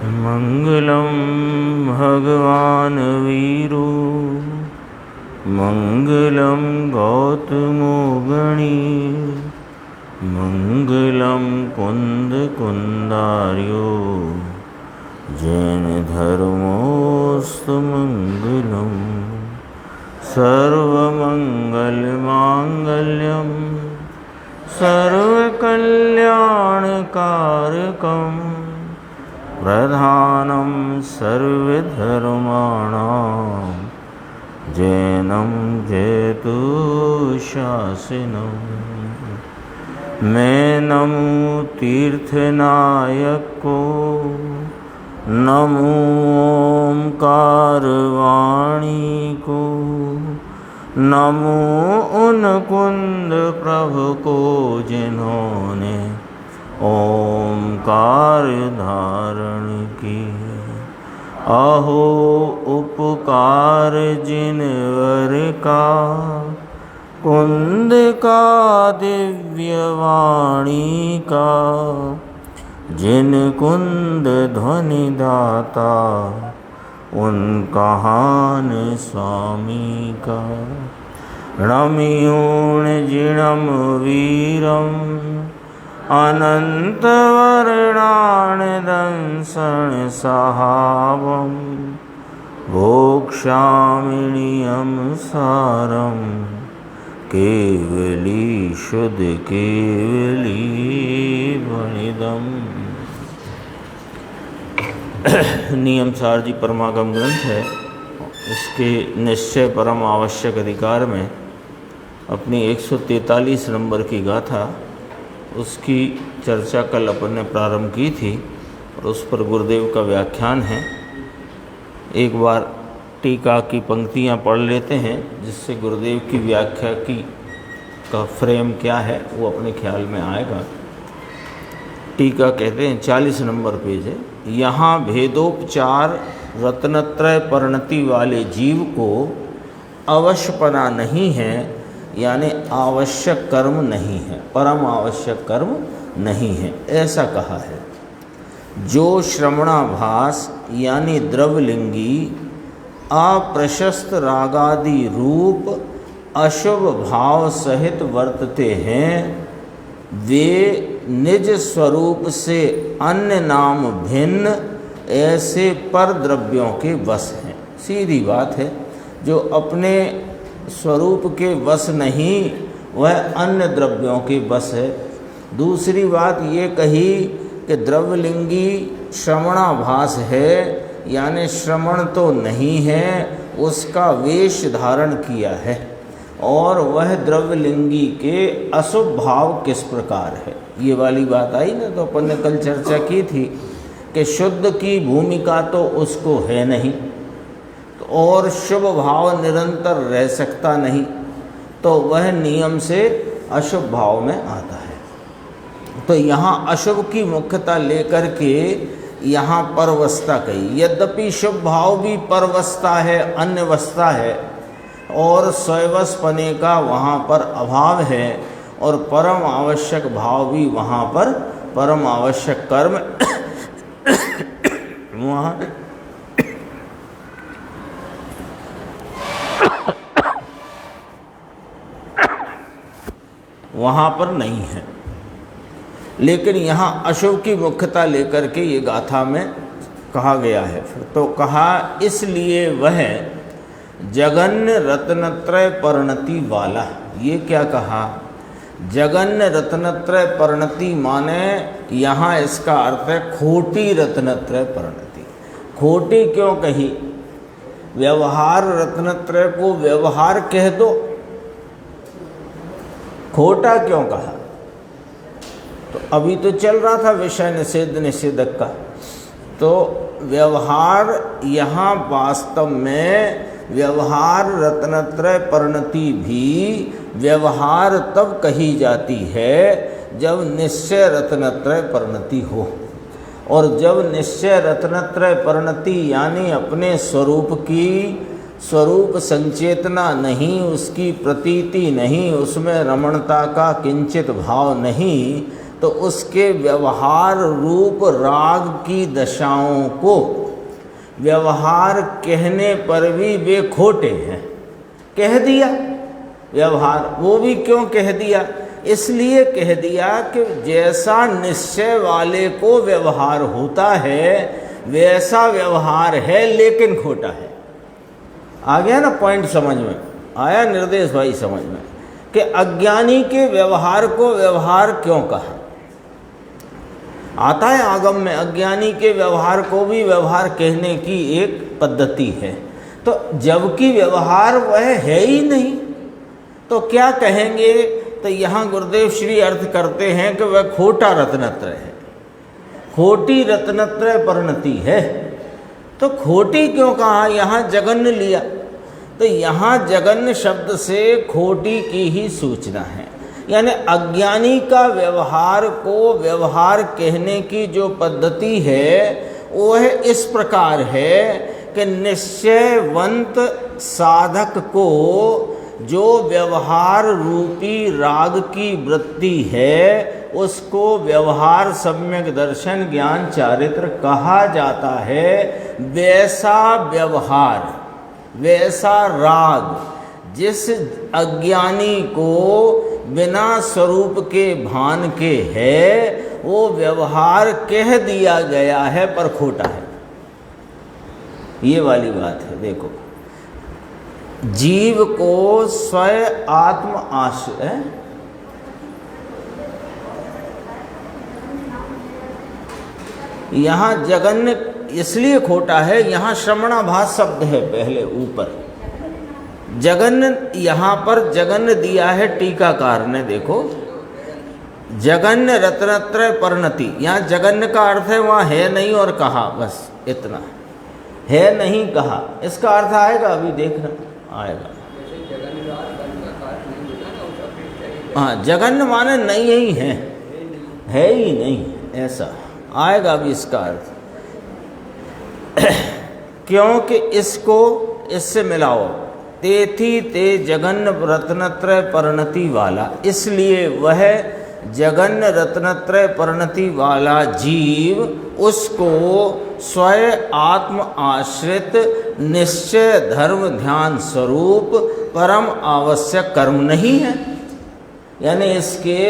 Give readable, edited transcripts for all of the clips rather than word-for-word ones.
मंगलम भगवान वीरो मंगलम गौतमो गणी मंगलम कुंद कुंदार्यो जैन धर्मोस्तु मंगलम सर्वमंगल मांगल्यम सर्वकल्याणकारकम प्रधानम सर्वधर्माणां जैनम जयतु शासनम। मैं नमो तीर्थनायक को, नमो ओंकार वाणी को, नमो उन कुंद प्रभु को जिन्होंने ओंकार धारण की। अहो उपकार जिनवर का, कुंद का दिव्य वाणी का, जिन कुंद ध्वनि दाता उन कहान स्वामी का। रम्योण जिणम वीरम अनंत वर्णान दंसन सहावम भोक्ष्यामिनियम सारम केवली शुद्ध केवली वनिदम। नियम सार जी परमागम ग्रंथ है। इसके निश्चय परम आवश्यक अधिकार में अपनी 143 नंबर की गाथा, उसकी चर्चा कल अपन ने प्रारंभ की थी और उस पर गुरुदेव का व्याख्यान है। एक बार टीका की पंक्तियां पढ़ लेते हैं, जिससे गुरुदेव की व्याख्या का फ्रेम क्या है वो अपने ख्याल में आएगा। टीका कहते हैं 40 नंबर पेज है। यहाँ भेदोपचार रत्नत्रय परिणति वाले जीव को अवश्यपना नहीं है, यानी आवश्यक कर्म नहीं है, परम आवश्यक कर्म नहीं है, ऐसा कहा है। जो श्रवणाभास यानी द्रवलिंगी अप्रशस्त रागादि रूप अशुभ भाव सहित वर्तते हैं, वे निज स्वरूप से अन्य नाम भिन्न ऐसे पर द्रव्यों के वश हैं। सीधी बात है, जो अपने स्वरूप के वश नहीं वह अन्य द्रव्यों के वश है। दूसरी बात ये कही कि द्रव्यलिंगी श्रवणाभास है, यानी श्रवण तो नहीं है, उसका वेश धारण किया है। और वह द्रव्यलिंगी के अशुभ भाव किस प्रकार है, ये वाली बात आई ना। तो अपन ने कल चर्चा की थी कि शुद्ध की भूमिका तो उसको है नहीं, और शुभ भाव निरंतर रह सकता नहीं, तो वह नियम से अशुभ भाव में आता है। तो यहाँ अशुभ की मुख्यता लेकर के यहाँ परवस्था कही। यद्यपि शुभ भाव भी परवस्था है, अन्यवस्था है, और स्वयवस्पने का वहाँ पर अभाव है, और परम आवश्यक भाव भी वहाँ पर परम आवश्यक कर्म वहाँ पर नहीं है। लेकिन यहाँ अशुभ की मुख्यता लेकर के ये गाथा में कहा गया है। तो कहा इसलिए वह जगन्य रत्नत्रय परिणति वाला। ये क्या कहा? जगन्य रत्नत्रय परिणति माने यहाँ इसका अर्थ है खोटी रत्नत्रय परिणति। खोटी क्यों कही? व्यवहार रत्नत्रय को व्यवहार कह दो, खोटा क्यों कहा? तो अभी तो चल रहा था विषय निषेध निषेधक का। तो व्यवहार यहाँ वास्तव में व्यवहार रत्नत्रय परिणति भी व्यवहार तब कही जाती है जब निश्चय रत्नत्रय परिणति हो। और जब निश्चय रत्नत्रय परिणति यानी अपने स्वरूप की स्वरूप संचेतना नहीं, उसकी प्रतीति नहीं, उसमें रमणता का किंचित भाव नहीं, तो उसके व्यवहार रूप राग की दशाओं को व्यवहार कहने पर भी वे खोटे हैं। कह दिया व्यवहार, वो भी क्यों कह दिया? इसलिए कह दिया कि जैसा निश्चय वाले को व्यवहार होता है वैसा व्यवहार है, लेकिन खोटा है। आ गया ना पॉइंट समझ में? आया निर्देश भाई समझ में कि अज्ञानी के व्यवहार को व्यवहार क्यों कहा? आता है आगम में, अज्ञानी के व्यवहार को भी व्यवहार कहने की एक पद्धति है। तो जबकि व्यवहार वह है ही नहीं तो क्या कहेंगे? तो यहाँ गुरुदेव श्री अर्थ करते हैं कि वह खोटा रत्नत्रय है, खोटी रत्नत्रय परिणति है। तो खोटी क्यों कहा? यहाँ जगन्न लिया, तो यहाँ जगन्न शब्द से खोटी की ही सूचना है। यानी अज्ञानी का व्यवहार को व्यवहार कहने की जो पद्धति है वह इस प्रकार है कि निश्चयवंत साधक को जो व्यवहार रूपी राग की वृत्ति है उसको व्यवहार सम्यक दर्शन ज्ञान चारित्र कहा जाता है। वैसा व्यवहार, वैसा राग जिस अज्ञानी को बिना स्वरूप के भान के है वो व्यवहार कह दिया गया है पर खोटा है। ये वाली बात है। देखो, जीव को स्वयं आत्म आश्रय, यहाँ जगन्य इसलिए खोटा है, यहाँ श्रवणाभास शब्द है पहले ऊपर, जगन्य यहाँ पर जगन्य दिया है टीकाकार ने। देखो, जगन्य रत्नत्रय परिणति, यहाँ जगन्य का अर्थ है वहाँ है नहीं और कहा, बस इतना है नहीं कहा। इसका अर्थ आएगा, अभी देखना आएगा। हाँ, जगन्य माने नहीं ही है ही नहीं, ऐसा आएगा अभी इसका अर्थ। क्योंकि इसको इससे मिलाओ, तेथी ते जगन्न रत्नत्रय परिणति वाला, इसलिए वह जगन्न रत्नत्रय परिणति वाला जीव उसको स्वयं आत्म आश्रित निश्चय धर्म ध्यान स्वरूप परम आवश्यक कर्म नहीं है। यानी इसके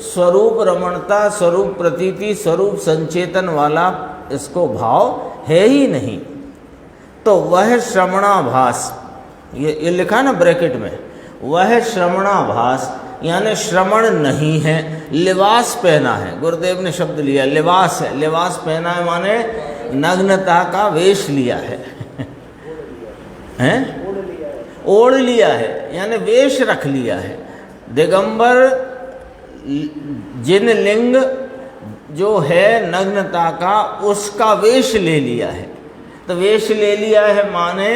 स्वरूप रमणता, स्वरूप प्रतीति, स्वरूप संचेतन वाला इसको भाव है ही नहीं। तो वह श्रवणाभास, ये लिखा ना ब्रैकेट में, वह श्रवणाभास यानी श्रवण नहीं है, लिबास पहना है। गुरुदेव ने शब्द लिया लिबास है, लिबास पहना है माने नग्नता का वेश लिया है, हैं? ओढ़ लिया है, यानी वेश रख लिया है। दिगंबर जिन लिंग जो है नग्नता का, उसका वेश ले लिया है। तो वेश ले लिया है माने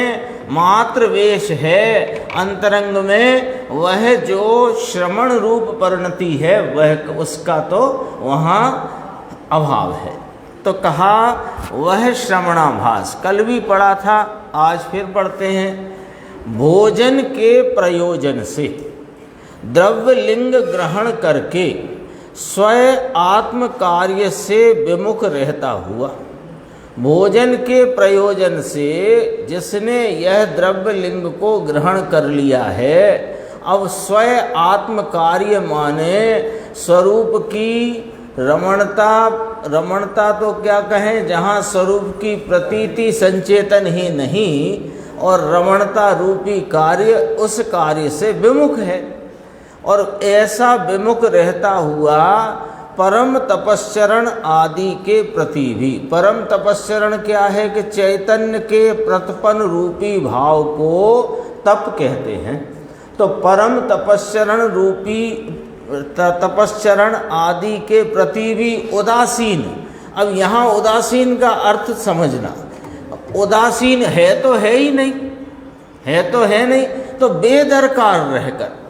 मात्र वेश है, अंतरंग में वह जो श्रवण रूप परिणति है वह उसका तो वहाँ अभाव है। तो कहा वह श्रवणाभास, कल भी पढ़ा था, आज फिर पढ़ते हैं। भोजन के प्रयोजन से द्रव्य लिंग ग्रहण करके स्वयं आत्म कार्य से विमुख रहता हुआ, भोजन के प्रयोजन से जिसने यह द्रव्य लिंग को ग्रहण कर लिया है, अब स्वयं आत्म कार्य माने स्वरूप की रमणता तो क्या कहें, जहाँ स्वरूप की प्रतीति संचेतन ही नहीं और रमणता रूपी कार्य उस कार्य से विमुख है। और ऐसा विमुख रहता हुआ परम तपश्चरण आदि के प्रति भी, परम तपश्चरण क्या है कि चैतन्य के प्रतपन रूपी भाव को तप कहते हैं। तो परम तपश्चरण रूपी तपश्चरण आदि के प्रति भी उदासीन। अब यहाँ उदासीन का अर्थ समझना, उदासीन है तो है ही नहीं, है तो है नहीं, तो बेदरकार रहकर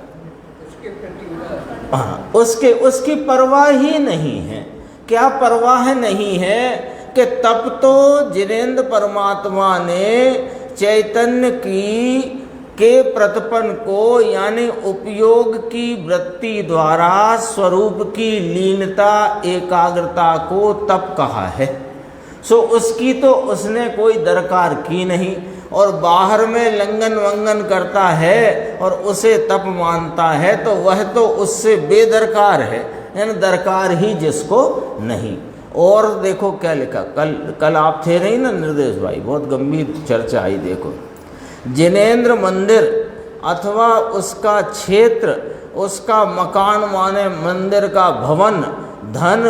उसकी परवाह ही नहीं है। क्या परवाह नहीं है कि तब तो जिनेंद्र परमात्मा ने चैतन्य के प्रतपन को यानी उपयोग की वृत्ति द्वारा स्वरूप की लीनता एकाग्रता को तप कहा है। सो उसकी तो उसने कोई दरकार की नहीं, और बाहर में लंघन वंगन करता है और उसे तप मानता है तो वह तो उससे बेदरकार है, यानी दरकार ही जिसको नहीं। और देखो क्या लिखा, कल आप थे नहीं ना निर्देश भाई, बहुत गंभीर चर्चा आई। देखो, जिनेंद्र मंदिर अथवा उसका क्षेत्र, उसका मकान माने मंदिर का भवन, धन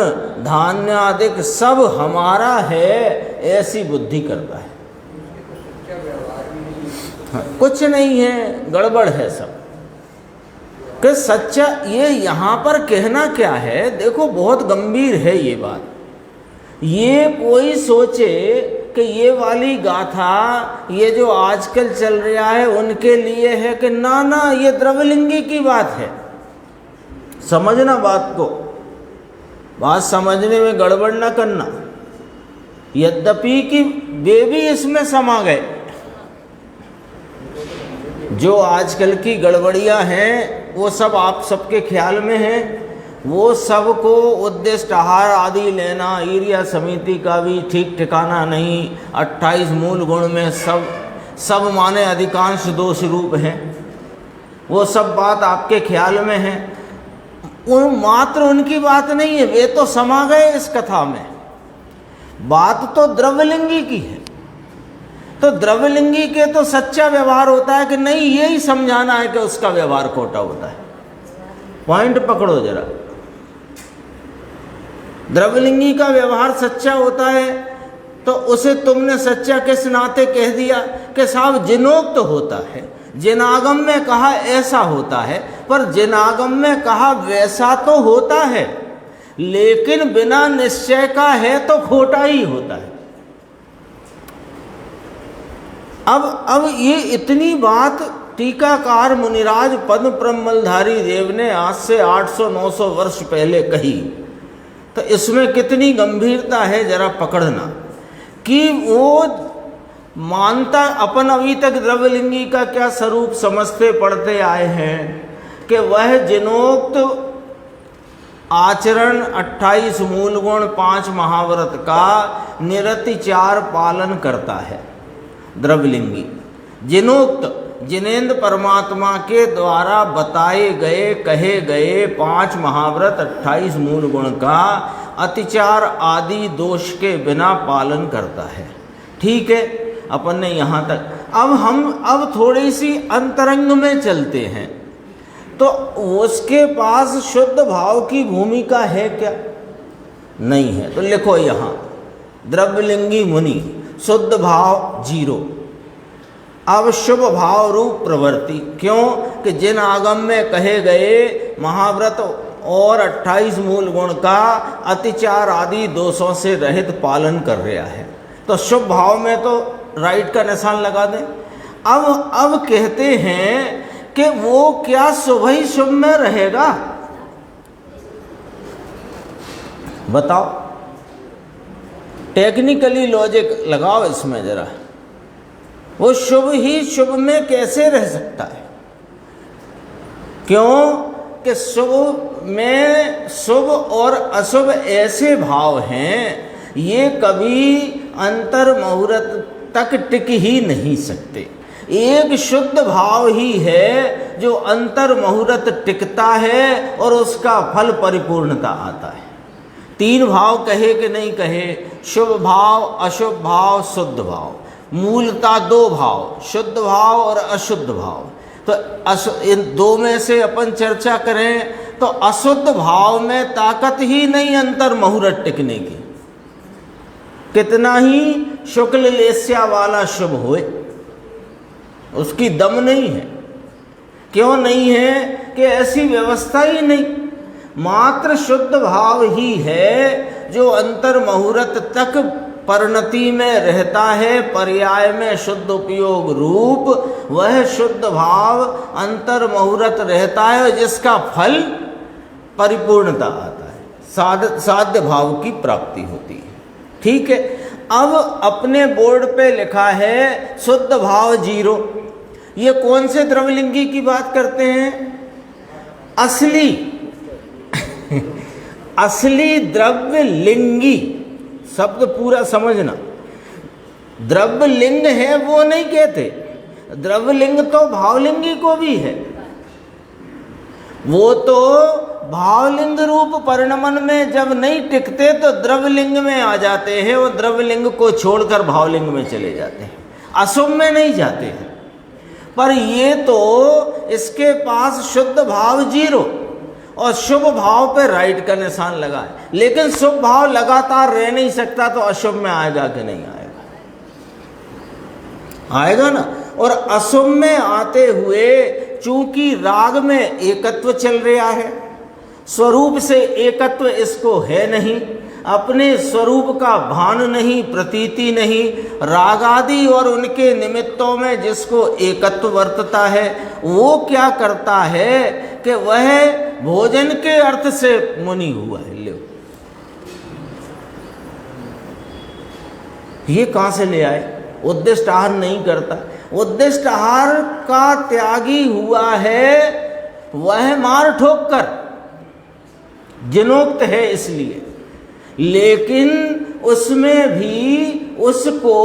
धान्य आदि सब हमारा है, ऐसी बुद्धि करता है। हाँ, कुछ नहीं है, गड़बड़ है सब। कि सच्चा ये यहाँ पर कहना क्या है, देखो बहुत गंभीर है ये बात। ये कोई सोचे कि ये वाली गाथा ये जो आजकल चल रहा है उनके लिए है, कि ना ना, ये द्रव्यलिंगी की बात है। समझना बात को, बात समझने में गड़बड़ ना करना। यद्यपि कि वे भी इसमें समा गए, जो आजकल की गड़बड़ियां हैं वो सब आप सबके ख्याल में हैं। वो सबको उद्दिष्ट आहार आदि लेना, ईर्ष्या समिति का भी ठीक ठिकाना नहीं, 28 मूल गुण में सब माने अधिकांश दोष रूप हैं, वो सब बात आपके ख्याल में है। वो मात्र उनकी बात नहीं है, वे तो समा गए इस कथा में। बात तो द्रव्यलिंगी की है, तो द्रव्यलिंगी के तो सच्चा व्यवहार होता है कि नहीं, यही समझाना है कि उसका व्यवहार खोटा होता है। पॉइंट पकड़ो जरा, द्रव्यलिंगी का व्यवहार सच्चा होता है तो उसे तुमने सच्चा किस नाते कह दिया कि साहब जिनोक्त होता है, जिनागम में कहा ऐसा होता है, पर जिनागम में कहा वैसा तो होता है, लेकिन बिना निश्चय का है तो खोटा ही होता है। अब ये इतनी बात टीकाकार मुनिराज पद्म प्रमलधारी देव ने आज से 800-900 वर्ष पहले कही, तो इसमें कितनी गंभीरता है जरा पकड़ना। कि वो मानता, अपन अभी तक द्रव्यलिंगी का क्या स्वरूप समझते पढ़ते आए हैं कि वह जिनोक्त आचरण 28 मूल गुण 5 महाव्रत का निरतिचार पालन करता है। द्रव्यलिंगी जिनोक्त जिनेंद्र परमात्मा के द्वारा बताए गए कहे गए 5 महाव्रत 28 मूल गुण का अतिचार आदि दोष के बिना पालन करता है। ठीक है, अपन ने यहाँ तक। अब थोड़ी सी अंतरंग में चलते हैं, तो उसके पास शुद्ध भाव की भूमिका है क्या? नहीं है। तो लिखो यहाँ, द्रव्यलिंगी मुनि शुद्ध भाव 0, अब शुभ भाव रूप प्रवृत्ति। क्यों कि जिन आगम में कहे गए महाव्रत और 28 मूल गुण का अतिचार आदि दोषों से रहित पालन कर रहा है, तो शुभ भाव में तो राइट का निशान लगा दें। अब कहते हैं कि वो क्या शुभ ही शुभ में रहेगा? बताओ, टेक्निकली लॉजिक लगाओ इसमें जरा। वो शुभ ही शुभ में कैसे रह सकता है? क्यों कि शुभ में शुभ और अशुभ ऐसे भाव हैं, ये कभी अंतर मुहूर्त तक टिक ही नहीं सकते। एक शुद्ध भाव ही है जो अंतर मुहूर्त टिकता है और उसका फल परिपूर्णता आता है। 3 भाव कहे कि नहीं कहे, शुभ भाव, अशुभ भाव, शुद्ध भाव। मूलता 2 भाव, शुद्ध भाव और अशुद्ध भाव। तो इन 2 में से अपन चर्चा करें तो अशुद्ध भाव में ताकत ही नहीं अंतर मुहूर्त टिकने की। कितना ही शुक्ल लेस्या वाला शुभ होए, उसकी दम नहीं है। क्यों नहीं है कि ऐसी व्यवस्था ही नहीं। मात्र शुद्ध भाव ही है जो अंतर मुहूर्त तक परिणति में रहता है, पर्याय में शुद्ध उपयोग रूप। वह शुद्ध भाव अंतर मुहूर्त रहता है जिसका फल परिपूर्णता आता है, साध्य भाव की प्राप्ति होती है। ठीक है, अब अपने बोर्ड पे लिखा है शुद्ध भाव 0, ये कौन से द्रवलिंगी की बात करते हैं? असली असली द्रव्यलिंगी शब्द पूरा समझना। द्रव्यलिंग है वो नहीं कहते, द्रव्यलिंग तो भावलिंगी को भी है। वो तो भावलिंग रूप परिणमन में जब नहीं टिकते तो द्रव्यलिंग में आ जाते हैं, वो द्रव्यलिंग को छोड़कर भावलिंग में चले जाते हैं, अशुभ में नहीं जाते हैं। पर ये तो इसके पास शुद्ध भाव 0 और शुभ भाव पे राइट का निशान लगा है, लेकिन शुभ भाव लगातार रह नहीं सकता, तो अशुभ में आएगा कि नहीं आएगा? आएगा ना। और अशुभ में आते हुए चूंकि राग में एकत्व चल रहा है, स्वरूप से एकत्व इसको है नहीं, अपने स्वरूप का भान नहीं, प्रतीति नहीं, राग आदि और उनके निमित्तों में जिसको एकत्व वर्तता है, वो क्या करता है कि वह भोजन के अर्थ से मुनि हुआ है। ले ये कहां से ले आए? उद्दिष्ट आहार नहीं करता, उद्दिष्ट आहार का त्यागी हुआ है, वह मार ठोक कर जिनोक्त है इसलिए, लेकिन उसमें भी उसको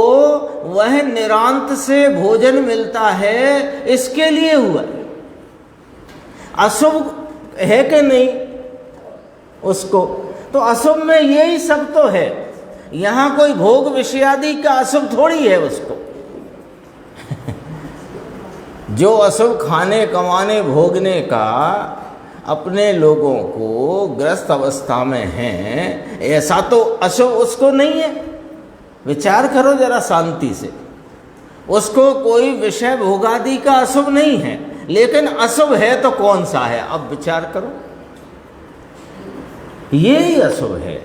वह निरांत से भोजन मिलता है, इसके लिए हुआ है। अशुभ है कि नहीं उसको? तो अशुभ में यही सब तो है, यहां कोई भोग विषयादि का अशुभ थोड़ी है उसको। जो अशुभ खाने कमाने भोगने का अपने लोगों को ग्रस्त अवस्था में हैं, ऐसा तो अशुभ उसको नहीं है। विचार करो जरा शांति से, उसको कोई विषय भोगादि का अशुभ नहीं है, लेकिन अशुभ है तो कौन सा है? अब विचार करो, यही अशुभ है।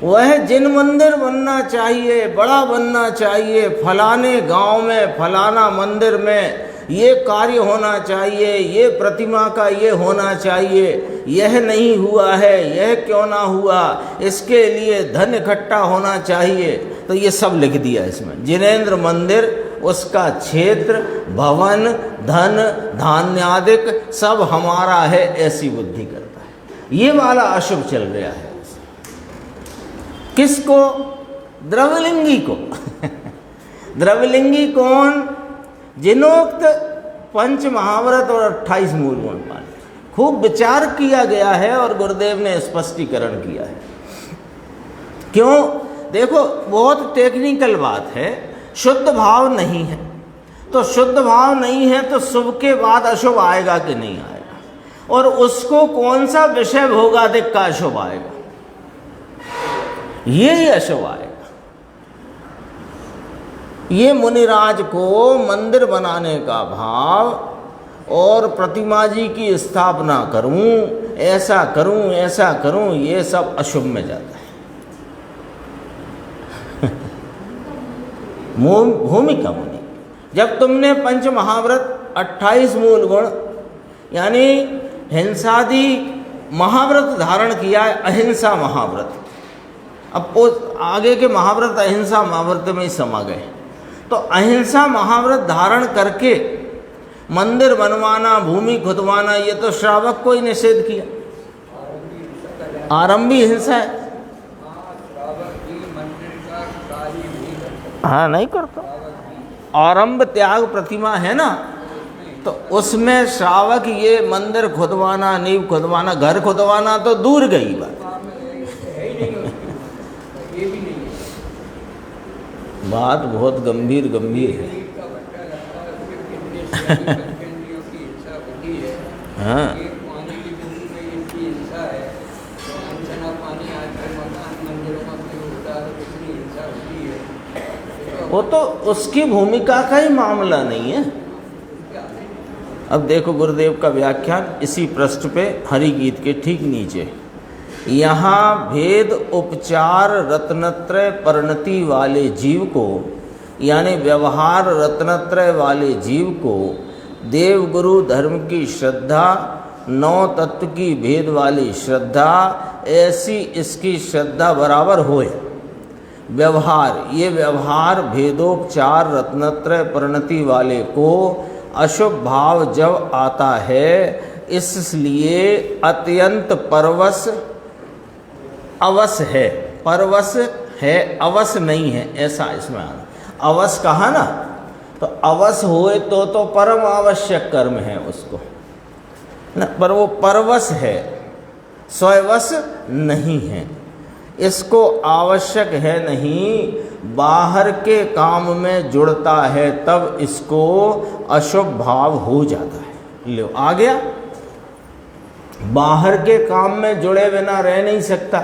वह जिन मंदिर बनना चाहिए, बड़ा बनना चाहिए, फलाने गांव में फलाना मंदिर में ये कार्य होना चाहिए, ये प्रतिमा का ये होना चाहिए, यह नहीं हुआ है, यह क्यों ना हुआ, इसके लिए धन इकट्ठा होना चाहिए, तो ये सब लिख दिया इसमें। जिनेंद्र मंदिर, उसका क्षेत्र, भवन, धन, धान्यादिक सब हमारा है, ऐसी बुद्धि करता है। ये वाला अशुभ चल रहा है। किसको? द्रव्यलिंगी को। द्रव्यलिंगी कौन? जिनोक्त पंच महाव्रत और 28 मूल गुण पाने। खूब विचार किया गया है और गुरुदेव ने स्पष्टीकरण किया है। क्यों? देखो, बहुत टेक्निकल बात है। शुद्ध भाव नहीं है, तो शुद्ध भाव नहीं है तो शुभ के बाद अशुभ आएगा कि नहीं आएगा? और उसको कौन सा विषय भोगादिक का अशुभ आएगा? यही अशुभ आएगा। ये मुनिराज को मंदिर बनाने का भाव और प्रतिमा जी की स्थापना करूं, ऐसा करूं, ऐसा करूं, ये सब अशुभ में जाता है। भूमिका मुनि, जब तुमने पंच महाव्रत 28 मूल गुण यानी हिंसादि महाव्रत धारण किया है, अहिंसा महाव्रत, अब आगे के महाव्रत अहिंसा महाव्रत में ही समा गए, तो अहिंसा महाव्रत धारण करके मंदिर बनवाना, भूमि खुदवाना, ये तो श्रावक को ही निषेध किया। आरंभी हिंसा है। हाँ, नहीं करता। आरंभ त्याग प्रतिमा है ना, तो उसमें श्रावक ये मंदिर खुदवाना, नींव खुदवाना, घर खुदवाना तो दूर गई बात। बात बहुत गंभीर है। हाँ, वो तो उसकी भूमिका का ही मामला नहीं है। अब देखो गुरुदेव का व्याख्यान इसी पृष्ठ पे हरि गीत के ठीक नीचे, यहाँ भेद उपचार रत्नत्रय परिणति वाले जीव को, यानी व्यवहार रत्नत्रय वाले जीव को देव गुरु धर्म की श्रद्धा, 9 तत्व की भेद वाली श्रद्धा, ऐसी इसकी श्रद्धा बराबर होए। व्यवहार, ये व्यवहार भेदोपचार रत्नत्रय परिणति वाले को अशुभ भाव जब आता है, इसलिए अत्यंत परवश अवश है। परवश है, अवश नहीं है, ऐसा इसमें आना। अवश कहा ना, तो अवश होए तो परम आवश्यक कर्म है उसको ना, पर वो परवश है, स्वयवश नहीं है। इसको आवश्यक है नहीं, बाहर के काम में जुड़ता है तब इसको अशुभ भाव हो जाता है। लो आ गया, बाहर के काम में जुड़े बिना रह नहीं सकता,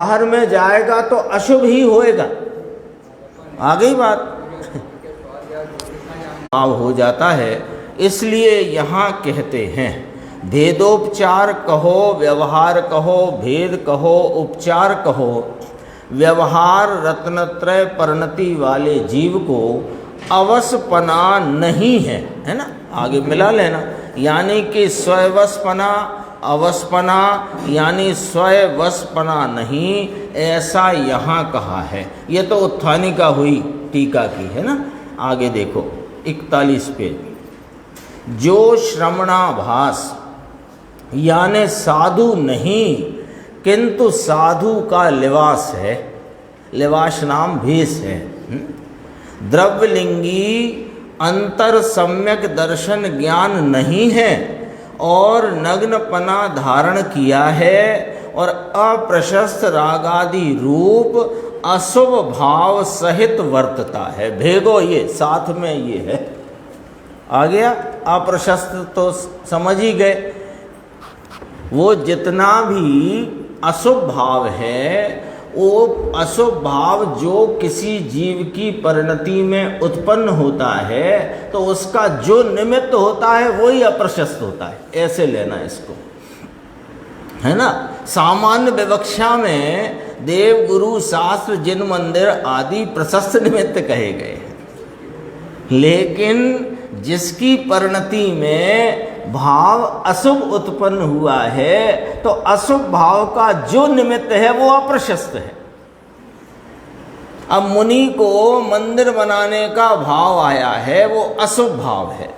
बाहर में जाएगा तो अशुभ ही होएगा। आ गई बात, भाव हो जाता है। इसलिए यहाँ कहते हैं भेदोपचार कहो, व्यवहार कहो, भेद कहो, उपचार कहो, व्यवहार रत्नत्रय परिणति वाले जीव को अवशपना नहीं है, है ना, आगे मिला लेना। यानी कि स्वयवशपना, अवशपना यानी स्वयवशपना नहीं, ऐसा यहाँ कहा है। ये तो उत्थानिका हुई टीका की, है ना। आगे देखो 41 पेज, जो श्रमणाभास यानी साधु नहीं किंतु साधु का लिवास है, लिवास नाम भेष है, द्रव्यलिंगी अंतर सम्यक दर्शन ज्ञान नहीं है और नग्नपना धारण किया है और अप्रशस्त रागादि रूप अशुभ भाव सहित वर्तता है। भेगो ये साथ में ये है, आ गया। अप्रशस्त तो समझ ही गए, वो जितना भी अशुभ भाव है, वो अशुभ भाव जो किसी जीव की परिणति में उत्पन्न होता है तो उसका जो निमित्त होता है वही अप्रशस्त होता है, ऐसे लेना इसको, है ना। सामान्य विवक्षा में देव गुरु शास्त्र जिन मंदिर आदि प्रशस्त निमित्त कहे गए हैं, लेकिन जिसकी परिणति में भाव अशुभ उत्पन्न हुआ है तो अशुभ भाव का जो निमित्त है वो अप्रशस्त है। अब मुनि को मंदिर बनाने का भाव आया है, वो अशुभ भाव है,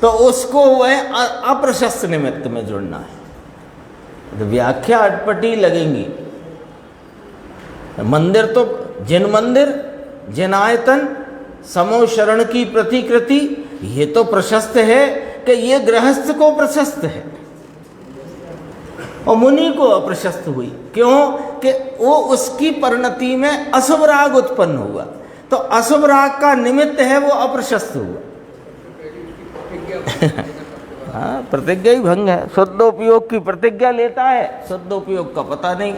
तो उसको वह अप्रशस्त निमित्त में जुड़ना है। तो व्याख्या अटपटी लगेंगी। मंदिर तो जिन मंदिर, जिन आयतन, समो शरण की प्रतिकृति, ये तो प्रशस्त है कि ये गृहस्थ को प्रशस्त है और मुनि को अप्रशस्त हुई। क्यों? कि वो उसकी परिणति में अशुभ राग उत्पन्न हुआ, तो अशुभ राग का निमित्त है वो अप्रशस्त हुआ। हाँ, प्रतिज्ञा ही भंग है। शुद्धोपयोग की प्रतिज्ञा लेता है, शुद्धोपयोग का पता नहीं।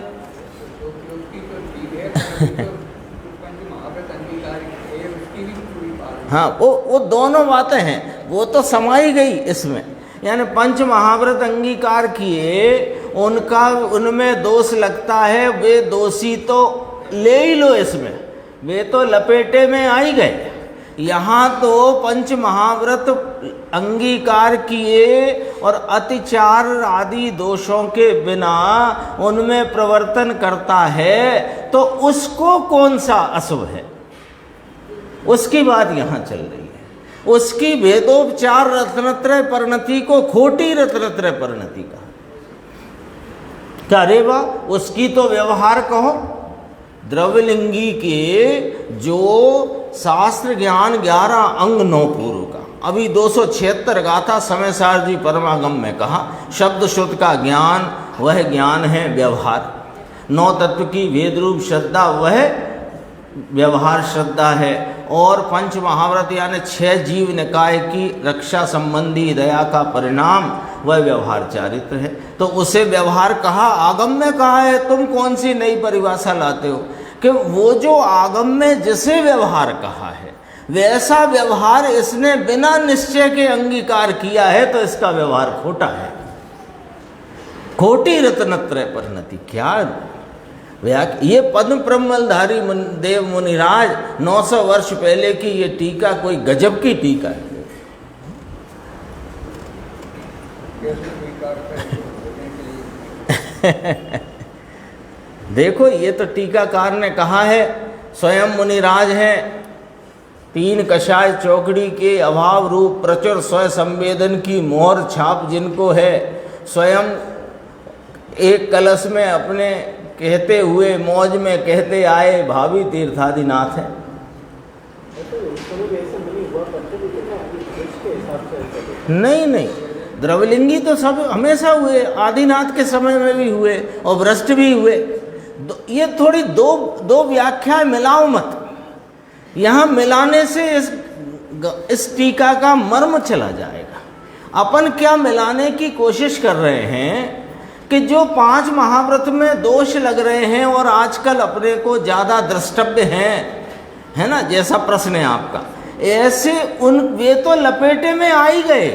हाँ, वो दोनों बातें हैं, वो तो समाई गई इसमें। यानी पंच महाव्रत अंगीकार किए, उनका उनमें दोष लगता है, वे दोषी तो ले ही लो इसमें, वे तो लपेटे में आ ही गए। यहाँ तो पंच महाव्रत अंगीकार किए और अतिचार आदि दोषों के बिना उनमें प्रवर्तन करता है, तो उसको कौन सा अशुभ है, उसकी बात यहाँ चल रही है। उसकी भेदोपचार रत्नत्रय परिणति को खोटी रत्नत्रय परिणति कहा। क्या रे वाह, उसकी तो व्यवहार कहो। द्रव्यलिंगी के जो शास्त्र ज्ञान 11 अंग 9 पूर्व का, अभी 276 गाथा समय सार जी परमागम में कहा, शब्द शुद्ध का ज्ञान वह ज्ञान है व्यवहार। 9 तत्व की वेद रूप श्रद्धा वह व्यवहार श्रद्धा है, और पंच महाव्रत यानी 6 जीव निकाय की रक्षा संबंधी दया का परिणाम वह व्यवहार चारित्र है। तो उसे व्यवहार कहा, आगम में कहा है। तुम कौन सी नई परिभाषा लाते हो कि वो जो आगम में जिसे व्यवहार कहा है वैसा व्यवहार इसने बिना निश्चय के अंगीकार किया है, तो इसका व्यवहार खोटा है, खोटी रत्नत्रय परिणति। क्या ये पद्म प्रमलधारी देव मुनिराज 900 वर्ष पहले की ये टीका कोई गजब की टीका है। देखो ये तो टीकाकार ने कहा है, स्वयं मुनिराज हैं, तीन कषाय चौकड़ी के अभाव रूप प्रचुर स्वयं संवेदन की मोहर छाप जिनको है, स्वयं एक कलश में अपने कहते हुए मौज में कहते आए भावी तीर्थादिनाथ है। नहीं नहीं, द्रवलिंगी तो सब हमेशा हुए, आदिनाथ के समय में भी हुए और भ्रष्ट भी हुए। ये थोड़ी दो व्याख्या मिलाओ मत, यहाँ मिलाने से इस टीका का मर्म चला जाएगा। अपन क्या मिलाने की कोशिश कर रहे हैं कि जो 5 महाव्रत में दोष लग रहे हैं और आजकल अपने को ज़्यादा द्रष्टव्य हैं, है ना, जैसा प्रश्न है आपका, ऐसे वे तो लपेटे में आ ही गए।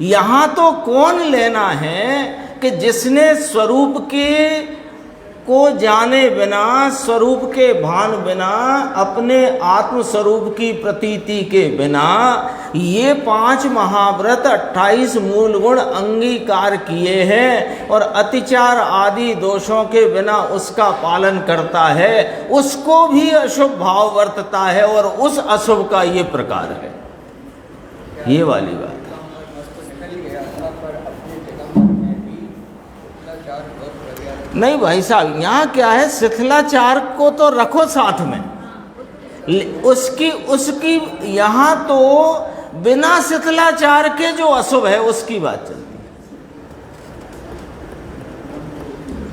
यहाँ तो कौन लेना है कि जिसने स्वरूप के को जाने बिना, स्वरूप के भान बिना, अपने आत्म स्वरूप की प्रतीति के बिना ये 5 महाव्रत 28 मूल गुण अंगीकार किए हैं और अतिचार आदि दोषों के बिना उसका पालन करता है, उसको भी अशुभ भाव वर्तता है और उस अशुभ का ये प्रकार है। ये वाली बात है। नहीं भाई साहब, यहाँ क्या है, शिथिलाचार को तो रखो साथ में, उसकी यहाँ तो बिना शिथिलाचार के जो अशुभ है उसकी बात चलती है।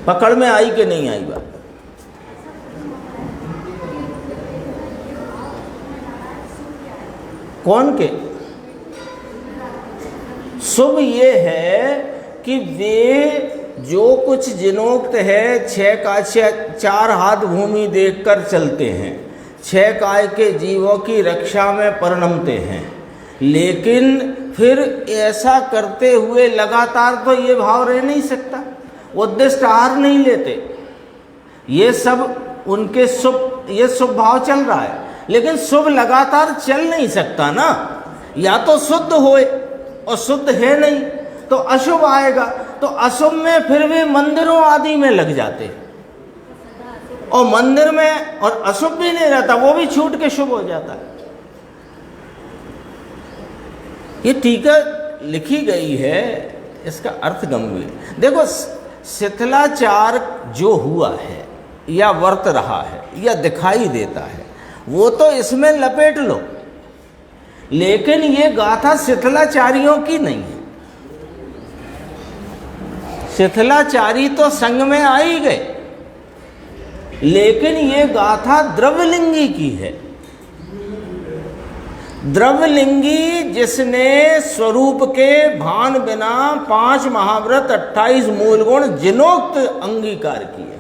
पकड़ में आई कि नहीं आई बात? कौन के शुभ ये है कि वे जो कुछ जिनोक्त है, 6 का 4 हाथ भूमि देखकर चलते हैं, 6 काय के जीवों की रक्षा में परिणमते हैं, लेकिन फिर ऐसा करते हुए लगातार तो ये भाव रह नहीं सकता, उद्दिष्ट आहार नहीं लेते, ये सब उनके शुभ, ये शुभ भाव चल रहा है, लेकिन शुभ लगातार चल नहीं सकता ना, या तो शुद्ध होए और शुद्ध है नहीं तो अशुभ आएगा, तो अशुभ में फिर भी मंदिरों आदि में लग जाते और मंदिर में और अशुभ भी नहीं रहता, वो भी छूट के शुभ हो जाता है। ये टीका लिखी गई है, इसका अर्थ गंभीर। देखो, शिथिलाचार जो हुआ है या वर्त रहा है या दिखाई देता है वो तो इसमें लपेट लो, लेकिन ये गाथा शिथिलाचारियों की नहीं है। शिथिलाचारी तो संग में आ ही गए, लेकिन ये गाथा द्रव्यलिंगी की है। द्रव्यलिंगी जिसने स्वरूप के भान बिना 5 महाव्रत 28 मूल गुण जिनोक्त अंगीकार किए।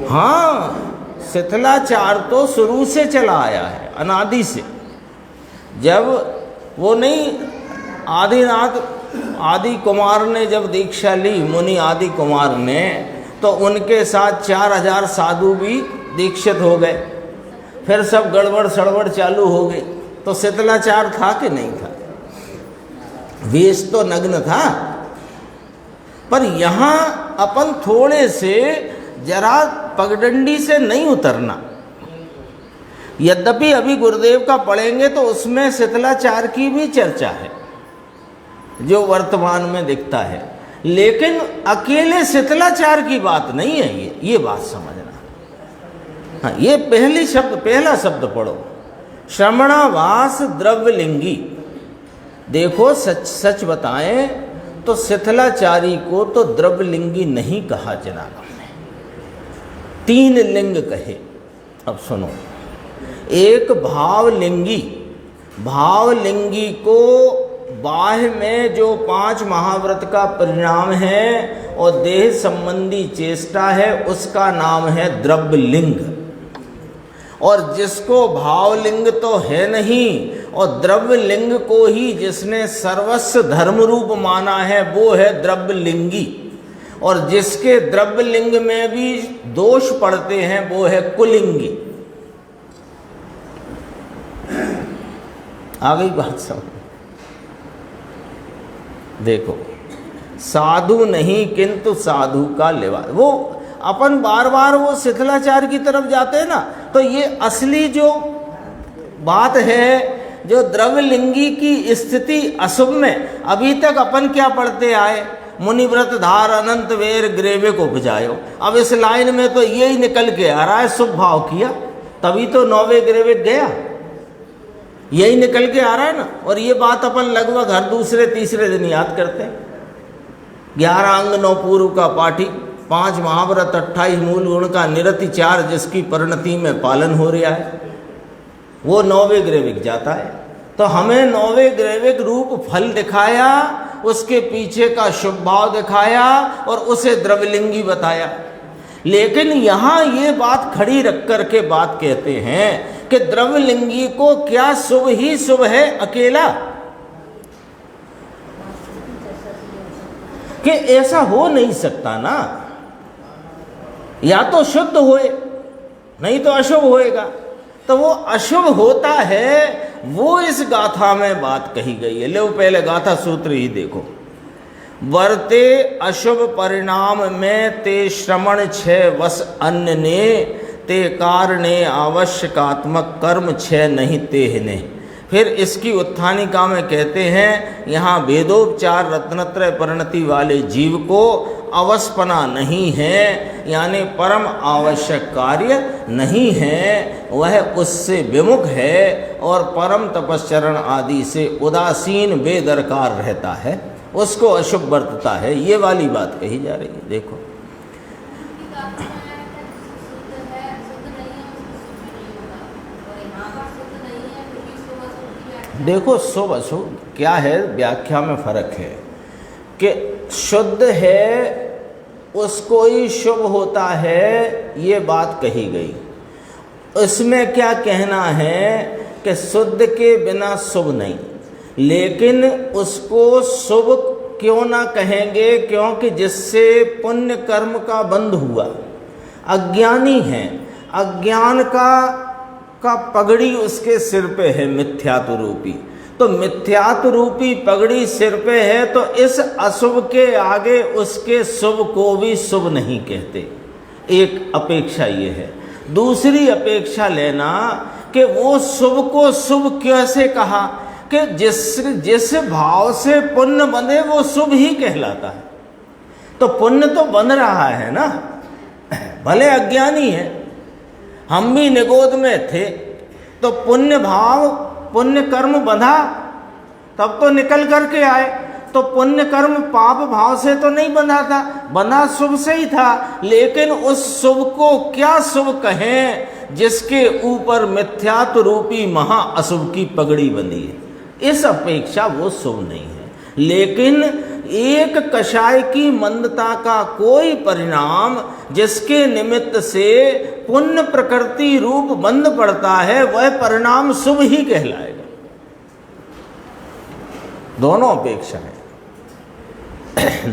हाँ, शिथिलाचार तो शुरू से चला आया है, अनादि से। जब वो नहीं, आदिनाथ आदि कुमार ने जब दीक्षा ली, मुनि आदि कुमार ने, तो उनके साथ 4000 साधु भी दीक्षित हो गए, फिर सब गड़बड़ सड़बड़ चालू हो गई। तो शिथिलाचार था कि नहीं था? वेश तो नग्न था। पर यहाँ अपन थोड़े से जरा पगडंडी से नहीं उतरना। यद्यपि अभी गुरुदेव का पढ़ेंगे तो उसमें शिथिलाचार की भी चर्चा है जो वर्तमान में दिखता है, लेकिन अकेले शिथिलाचार की बात नहीं है ये बात समझना। हाँ, ये पहला शब्द पढ़ो, श्रमणावास द्रव्यलिंगी। देखो, सच बताएं तो शिथिलाचारी को तो द्रव्यलिंगी नहीं कहा जनाब ने, 3 लिंग कहे। अब सुनो, एक भावलिंगी, भावलिंगी को बाह्य में जो 5 महाव्रत का परिणाम है और देह संबंधी चेष्टा है उसका नाम है द्रव्यलिंग। और जिसको भावलिंग तो है नहीं और द्रव्यलिंग को ही जिसने सर्वस्व धर्म रूप माना है वो है द्रव्यलिंगी। और जिसके द्रव्यलिंग में भी दोष पड़ते हैं वो है कुलिंगी। आ गई बात समझ? देखो, साधु नहीं किंतु साधु का लिबास। वो अपन बार बार वो शिथिलाचार की तरफ जाते हैं ना, तो ये असली जो बात है, जो द्रव्यलिंगी की स्थिति अशुभ में, अभी तक अपन क्या पढ़ते आए, मुनिव्रत धार अनंत वेर ग्रेवे को उपजायो। अब इस लाइन में तो यही निकल के आ रहा है, शुभ भाव किया तभी तो 9वें ग्रेवे गया, यही निकल के आ रहा है ना। और ये बात अपन लगभग हर दूसरे तीसरे दिन याद करते हैं। 11 अंग 9 पूर्व का पाठी, 5 महाव्रत 28 मूल गुण का निरति 4 जिसकी परिणति में पालन हो रहा है, वो 9वें ग्रेविक जाता है। तो हमें 9वें ग्रेविक रूप फल दिखाया, उसके पीछे का शुभ भाव दिखाया और उसे द्रव्यलिंगी बताया। लेकिन यहाँ ये बात खड़ी रख कर के बात कहते हैं कि द्रव्यलिंगी को क्या शुभ ही शुभ है अकेला, कि ऐसा हो नहीं सकता ना, या तो शुद्ध होए नहीं तो अशुभ होएगा। तो वो अशुभ होता है, वो इस गाथा में बात कही गई है। लो पहले गाथा सूत्र ही देखो। वर्ते अशुभ परिणाम में ते श्रमण 6 वश अन्य ने, ते कारणे आवश्यकात्मक कर्म 6 नहीं तेह ने। फिर इसकी उत्थानिका में कहते हैं, यहाँ वेदोपचार रत्नत्रय परिणति वाले जीव को अवस्पना नहीं है, यानी परम आवश्यक कार्य नहीं है, वह उससे विमुख है और परम तपश्चरण आदि से उदासीन बेदरकार रहता है, उसको अशुभ बरतता है। ये वाली बात कही जा रही है। देखो देखो शुभ अशुभ क्या है, व्याख्या में फर्क है कि शुद्ध है उसको ही शुभ होता है, ये बात कही गई। इसमें क्या कहना है कि शुद्ध के बिना शुभ नहीं, लेकिन उसको शुभ क्यों ना कहेंगे, क्योंकि जिससे पुण्य कर्म का बंध हुआ। अज्ञानी है, अज्ञान का पगड़ी उसके सिर पे है मिथ्यात्व रूपी, तो मिथ्यात्व रूपी पगड़ी सिर पे है, तो इस अशुभ के आगे उसके शुभ को भी शुभ नहीं कहते। एक अपेक्षा ये है। दूसरी अपेक्षा लेना कि वो शुभ को शुभ कैसे कहा, कि जिस भाव से पुण्य बंधे वो शुभ ही कहलाता है। तो पुण्य तो बंध रहा है ना, भले अज्ञानी है, हम भी निगोद में थे, तो पुण्य भाव पुण्य कर्म बंधा तब तो निकल करके आए। तो पुण्य कर्म पाप भाव से तो नहीं बंधा था, बंधा शुभ से ही था। लेकिन उस शुभ को क्या शुभ कहें जिसके ऊपर मिथ्यात्व रूपी महा अशुभ की पगड़ी बंधी है, इस अपेक्षा वो शुभ नहीं है। लेकिन एक कषाय की मंदता का कोई परिणाम जिसके निमित्त से पुण्य प्रकृति रूप बंध पड़ता है, वह परिणाम शुभ ही कहलाएगा। दोनों अपेक्षा है।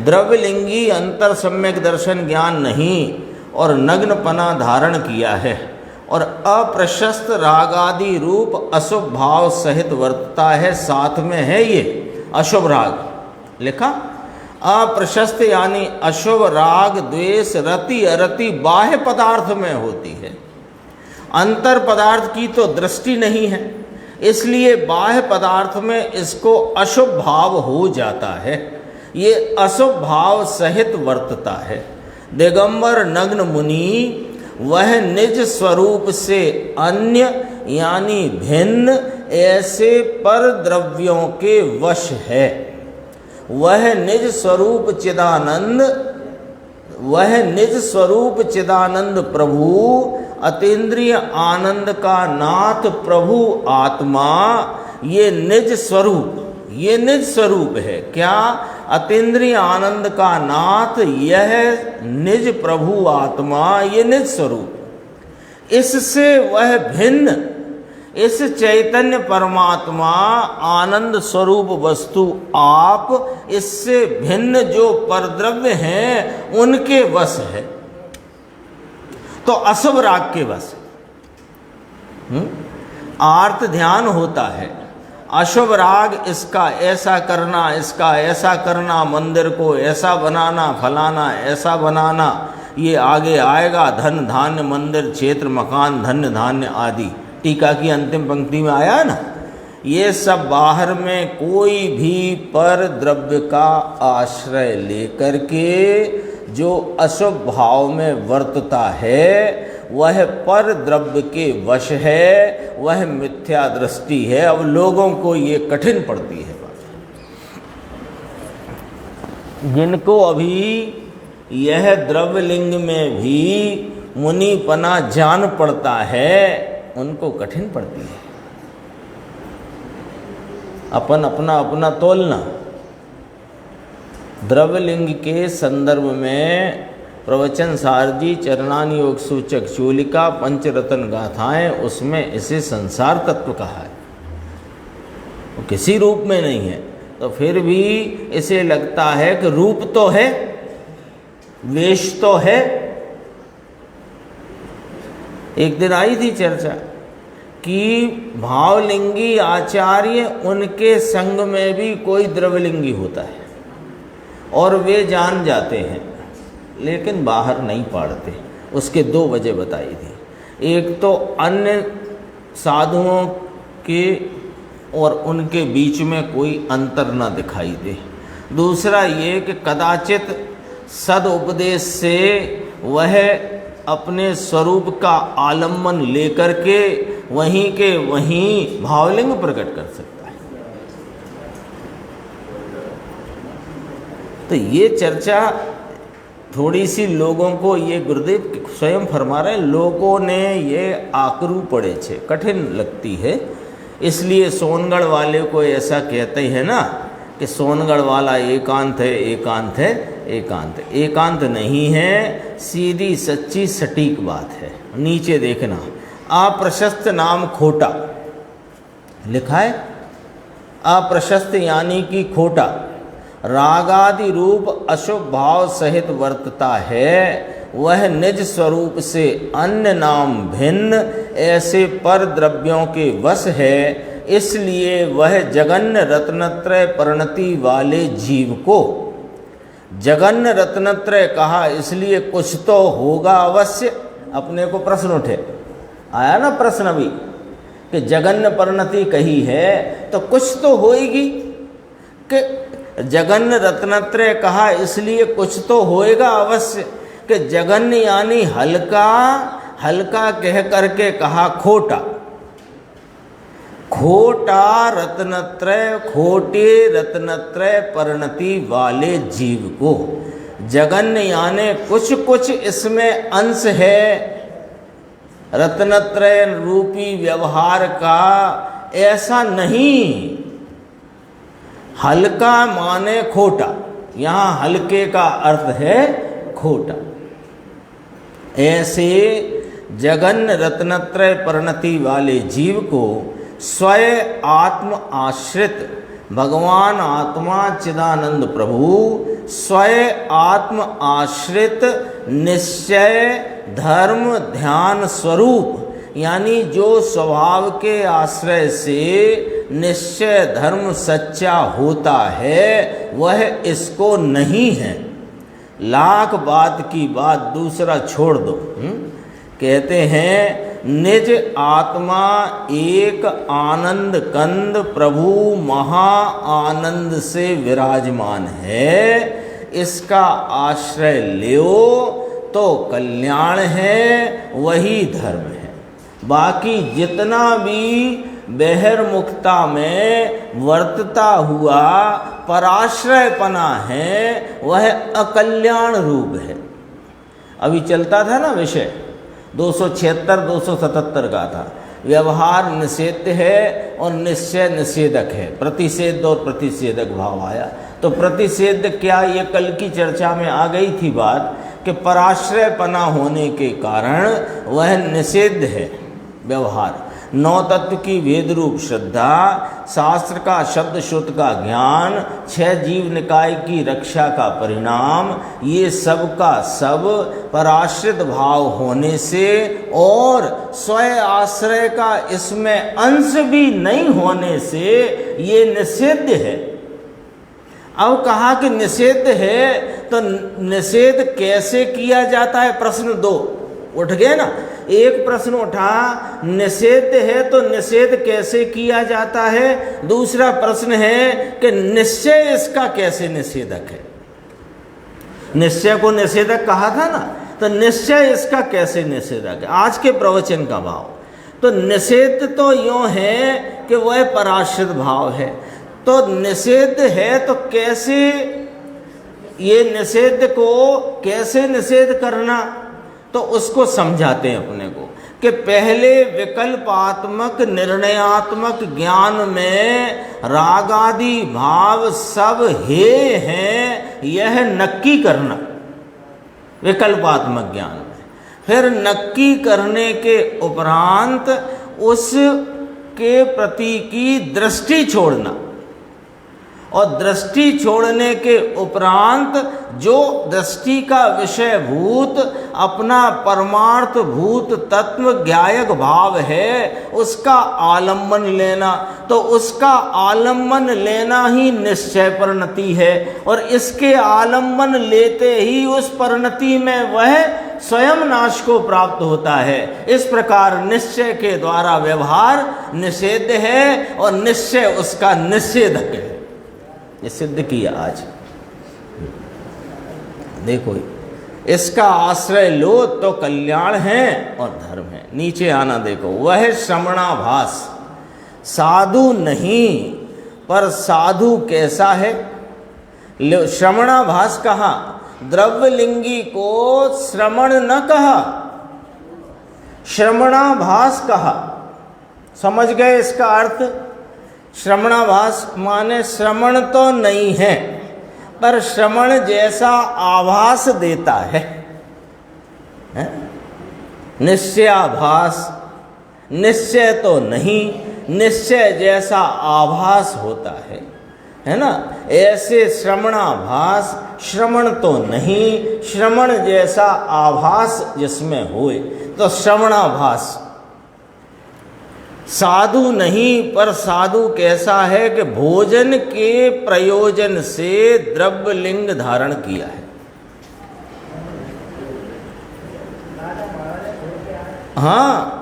द्रव्यलिंगी अंतर सम्यक दर्शन ज्ञान नहीं और नग्नपना धारण किया है और अप्रशस्त रागादि रूप अशुभ भाव सहित वर्तता है। साथ में है ये अशुभ राग लिखा, अप्रशस्त यानी अशुभ राग द्वेष रति अरति बाह्य पदार्थ में होती है, अंतर पदार्थ की तो दृष्टि नहीं है, इसलिए बाह्य पदार्थ में इसको अशुभ भाव हो जाता है। ये अशुभ भाव सहित वर्तता है। दिगंबर नग्न मुनि वह निज स्वरूप से अन्य यानी भिन्न ऐसे पर द्रव्यों के वश है। वह निज स्वरूप चिदानंद प्रभु अतीन्द्रिय आनंद का नाथ प्रभु आत्मा, ये निज स्वरूप है। क्या? अतीन्द्रिय आनंद का नाथ, यह निज प्रभु आत्मा, ये निज स्वरूप। इससे वह भिन्न, इस चैतन्य परमात्मा आनंद स्वरूप वस्तु आप, इससे भिन्न जो परद्रव्य हैं उनके वश है, तो अशुभ राग के वश। आर्त ध्यान होता है, अशुभ राग इसका ऐसा करना, इसका ऐसा करना, मंदिर को ऐसा बनाना, फलाना ऐसा बनाना, ये आगे आएगा, धन धान्य मंदिर क्षेत्र मकान धन्य धान्य आदि। टीका की अंतिम पंक्ति में आया है ना, ये सब बाहर में कोई भी पर द्रव्य का आश्रय लेकर के जो अशुभ भाव में वर्तता है वह पर द्रव्य के वश है, वह मिथ्या दृष्टि है। अब लोगों को ये कठिन पड़ती है बात। जिनको अभी यह द्रव्यलिंग में भी मुनिपना जान पड़ता है उनको कठिन पड़ती है। अपन अपना अपना तोलना। द्रव्यलिंग के संदर्भ में प्रवचन सार जी चरणान योग सूचक चूलिका पंचरत्न गाथाएं, उसमें इसे संसार तत्व कहा है। वो किसी रूप में नहीं है, तो फिर भी इसे लगता है कि रूप तो है, वेश तो है। एक दिन आई थी चर्चा कि भावलिंगी आचार्य उनके संग में भी कोई द्रव्यलिंगी होता है और वे जान जाते हैं लेकिन बाहर नहीं पाड़ते। उसके दो वजह बताई थी। एक तो अन्य साधुओं के और उनके बीच में कोई अंतर न दिखाई दे। दूसरा ये कि कदाचित सदुपदेश से वह अपने स्वरूप का आलम्बन लेकर के वहीं के वहीं भावलिंग प्रकट कर सकता है। तो ये चर्चा थोड़ी सी लोगों को, ये गुरुदेव स्वयं फरमा रहे हैं, लोगों ने ये आकरू पड़े छे, कठिन लगती है। इसलिए सोनगढ़ वाले को ऐसा कहते हैं ना कि सोनगढ़ वाला एकांत है, एकांत है, एकांत। एकांत नहीं है, सीधी सच्ची सटीक बात है। नीचे देखना, अप्रशस्त नाम खोटा लिखा है। अप्रशस्त यानी कि खोटा, रागादि रूप अशुभ भाव सहित वर्तता है, वह निज स्वरूप से अन्य नाम भिन्न ऐसे पर द्रव्यों के वश है। इसलिए वह जगन्य रत्नत्रय परिणति वाले जीव को, जगन्य रत्नत्रय कहा इसलिए कुछ तो होगा अवश्य। अपने को प्रश्न उठे, आया ना प्रश्न अभी कि जगन्य परिणति कही है तो कुछ तो होएगी। कि जगन्य रत्नत्रय कहा इसलिए कुछ तो होएगा अवश्य। कि जगन्य यानी हल्का, हल्का कह करके कहा खोटा। खोटा रत्नत्रय, खोटे रत्नत्रय परिणति वाले जीव को, जगन्य यानी कुछ कुछ इसमें अंश है रत्नत्रय रूपी व्यवहार का, ऐसा नहीं। हल्का माने खोटा, यहाँ हल्के का अर्थ है खोटा। ऐसे जगन्य रत्नत्रय परिणति वाले जीव को स्वयं आत्म आश्रित भगवान आत्मा चिदानंद प्रभु स्वयं आत्म आश्रित निश्चय धर्म ध्यान स्वरूप, यानी जो स्वभाव के आश्रय से निश्चय धर्म सच्चा होता है वह इसको नहीं है। लाख बात की बात दूसरा छोड़ दो। कहते हैं निज आत्मा एक आनंद कंद प्रभु महा आनंद से विराजमान है, इसका आश्रय लो तो कल्याण है, वही धर्म है। बाकी जितना भी बहिर्मुखता में वर्तता हुआ पराश्रयपना है वह अकल्याण रूप है। अभी चलता था ना विषय 276 277 का था, व्यवहार निषेध है और निश्चय निषेधक है। प्रतिषेध और प्रतिषेधक भाव आया तो प्रतिषेध क्या, ये कल की चर्चा में आ गई थी बात कि पराश्रयपना होने के कारण वह निषेध है व्यवहार। नौ तत्व की वेद रूप श्रद्धा, शास्त्र का शब्द श्रुत का ज्ञान, 6 जीव निकाय की रक्षा का परिणाम, ये सब का सब पराश्रित भाव होने से और स्वयं आश्रय का इसमें अंश भी नहीं होने से ये निषेध है। अब कहा कि निषेध है तो निषेध कैसे किया जाता है, प्रश्न दो उठ गए ना। एक प्रश्न उठा निषेध है तो निषेध कैसे किया जाता है, दूसरा प्रश्न है कि निश्चय इसका कैसे निषेधक है। निश्चय को निषेधक कहा था ना, तो निश्चय इसका कैसे निषेधक है। आज के प्रवचन का भाव तो निषेध तो यूँ है कि वह पराश्रित भाव है, तो निषेध है तो कैसे, ये निषेध को कैसे निषेध करना, तो उसको समझाते हैं अपने को कि पहले विकल्पात्मक निर्णयात्मक ज्ञान में राग आदि भाव सब हे हैं, यह नक्की करना विकल्पात्मक ज्ञान में। फिर नक्की करने के उपरांत उसके प्रति की दृष्टि छोड़ना, और दृष्टि छोड़ने के उपरांत जो दृष्टि का विषय भूत अपना परमार्थ भूत तत्व ज्ञायक भाव है उसका आलम्बन लेना, तो उसका आलम्बन लेना ही निश्चय परिणति है। और इसके आलम्बन लेते ही उस परिणति में वह स्वयं नाश को प्राप्त होता है। इस प्रकार निश्चय के द्वारा व्यवहार निषेध है और निश्चय उसका निषेधक है। ये सिद्ध किया आज। देखो इसका आश्रय लो तो कल्याण है और धर्म है। नीचे आना देखो, वह श्रमणाभास साधु नहीं पर साधु कैसा है। श्रमणाभास कहा, द्रव्यलिंगी को श्रमण न कहा, श्रमणाभास कहा। समझ गए इसका अर्थ। श्रमणाभास माने श्रवण तो नहीं है पर श्रवण जैसा आभास देता है, निश्चयाभास, निश्चय तो नहीं, निश्चय जैसा आभास होता है ना। ऐसे श्रवणाभास, श्रवण तो नहीं, श्रवण जैसा आभास जिसमें होए तो श्रवणाभास। साधु नहीं पर साधु कैसा है कि भोजन के प्रयोजन से द्रव्य लिंग धारण किया है। हाँ